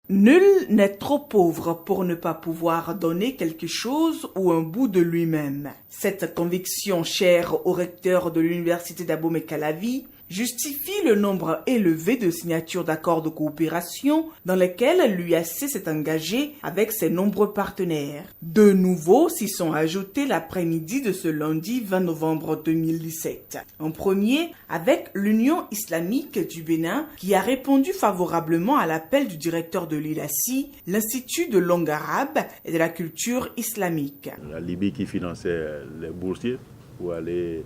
Nul n'est trop pauvre pour ne pas pouvoir donner quelque chose ou un bout de lui-même. Cette conviction chère au recteur de l'université d'Abomey-Calavi justifie le nombre élevé de signatures d'accords de coopération dans lesquels l'UAC s'est engagé avec ses nombreux partenaires. De nouveau s'y sont ajoutés l'après-midi de ce lundi 20 novembre 2017. En premier, avec l'Union islamique du Bénin qui a répondu favorablement à l'appel du directeur de l'ILACI, l'Institut de langue arabe et de la culture islamique. La Libye qui finançait les boursiers pour aller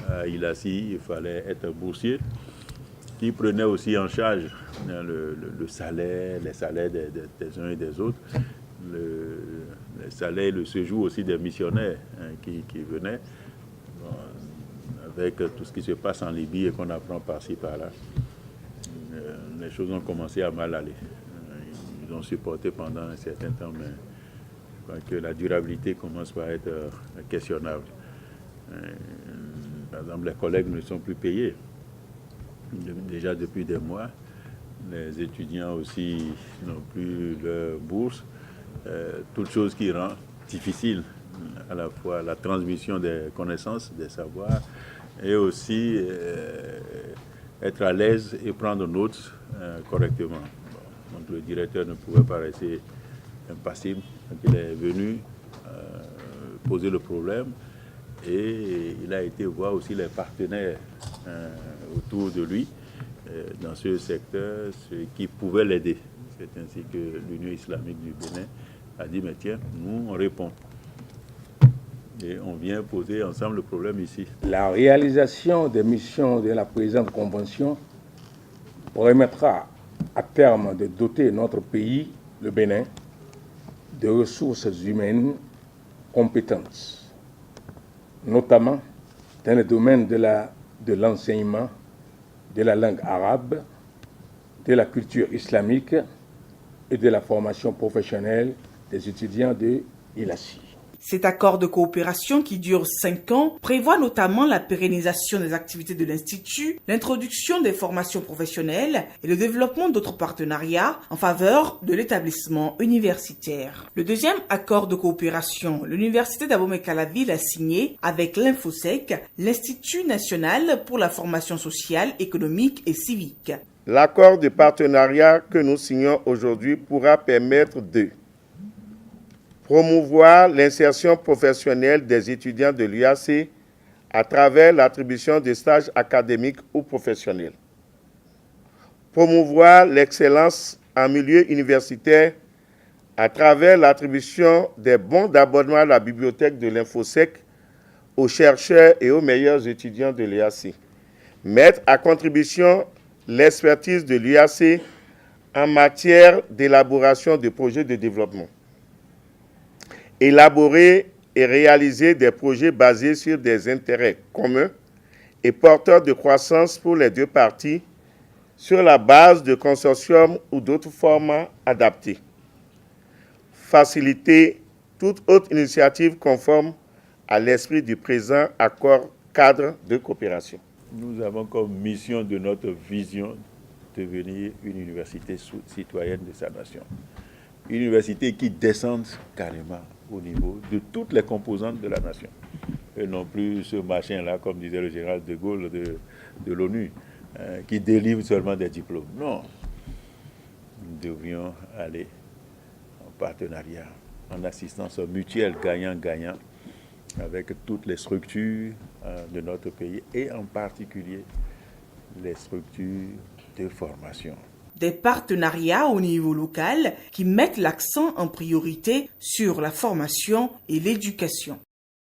à ILACI, il fallait être boursier, qui prenait aussi en charge le salaire, les salaires des uns et des autres, les salaires et le séjour aussi des missionnaires qui venaient, avec tout ce qui se passe en Libye et qu'on apprend par-ci par-là. Les choses ont commencé à mal aller. Ils ont supporté pendant un certain temps, mais je crois que la durabilité commence par être questionnable. Par exemple, les collègues ne sont plus payés déjà depuis des mois. Les étudiants aussi n'ont plus leur bourse. Toute chose qui rend difficile à la fois la transmission des connaissances, des savoirs, et aussi être à l'aise et prendre notes correctement. Donc le directeur ne pouvait pas rester impassible. Donc il est venu poser le problème. Et il a été voir aussi les partenaires autour de lui dans ce secteur, ceux qui pouvaient l'aider. C'est ainsi que l'Union islamique du Bénin a dit, mais tiens, nous on répond. Et on vient poser ensemble le problème ici. La réalisation des missions de la présente convention permettra à terme de doter notre pays, le Bénin, de ressources humaines compétentes, notamment dans le domaine de l'enseignement de la langue arabe, de la culture islamique et de la formation professionnelle des étudiants de l'ILACI. Cet accord de coopération qui dure 5 ans prévoit notamment la pérennisation des activités de l'Institut, l'introduction des formations professionnelles et le développement d'autres partenariats en faveur de l'établissement universitaire. Le deuxième accord de coopération, l'Université d'Abomey-Calavi l'a signé avec l'Infosec, l'Institut national pour la formation sociale, économique et civique. L'accord de partenariat que nous signons aujourd'hui pourra permettre de promouvoir l'insertion professionnelle des étudiants de l'UAC à travers l'attribution de stages académiques ou professionnels. Promouvoir l'excellence en milieu universitaire à travers l'attribution des bons d'abonnement à la bibliothèque de l'Infosec aux chercheurs et aux meilleurs étudiants de l'UAC. Mettre à contribution l'expertise de l'UAC en matière d'élaboration de projets de développement. Élaborer et réaliser des projets basés sur des intérêts communs et porteurs de croissance pour les deux parties sur la base de consortiums ou d'autres formats adaptés. Faciliter toute autre initiative conforme à l'esprit du présent accord cadre de coopération. Nous avons comme mission de notre vision de devenir une université citoyenne de sa nation. Une université qui descende carrément au niveau de toutes les composantes de la nation. Et non plus ce machin-là, comme disait le général de Gaulle de l'ONU, qui délivre seulement des diplômes. Non. Nous devrions aller en partenariat, en assistance mutuelle, gagnant-gagnant, avec toutes les structures de notre pays et en particulier les structures de formation. Des partenariats au niveau local qui mettent l'accent en priorité sur la formation et l'éducation.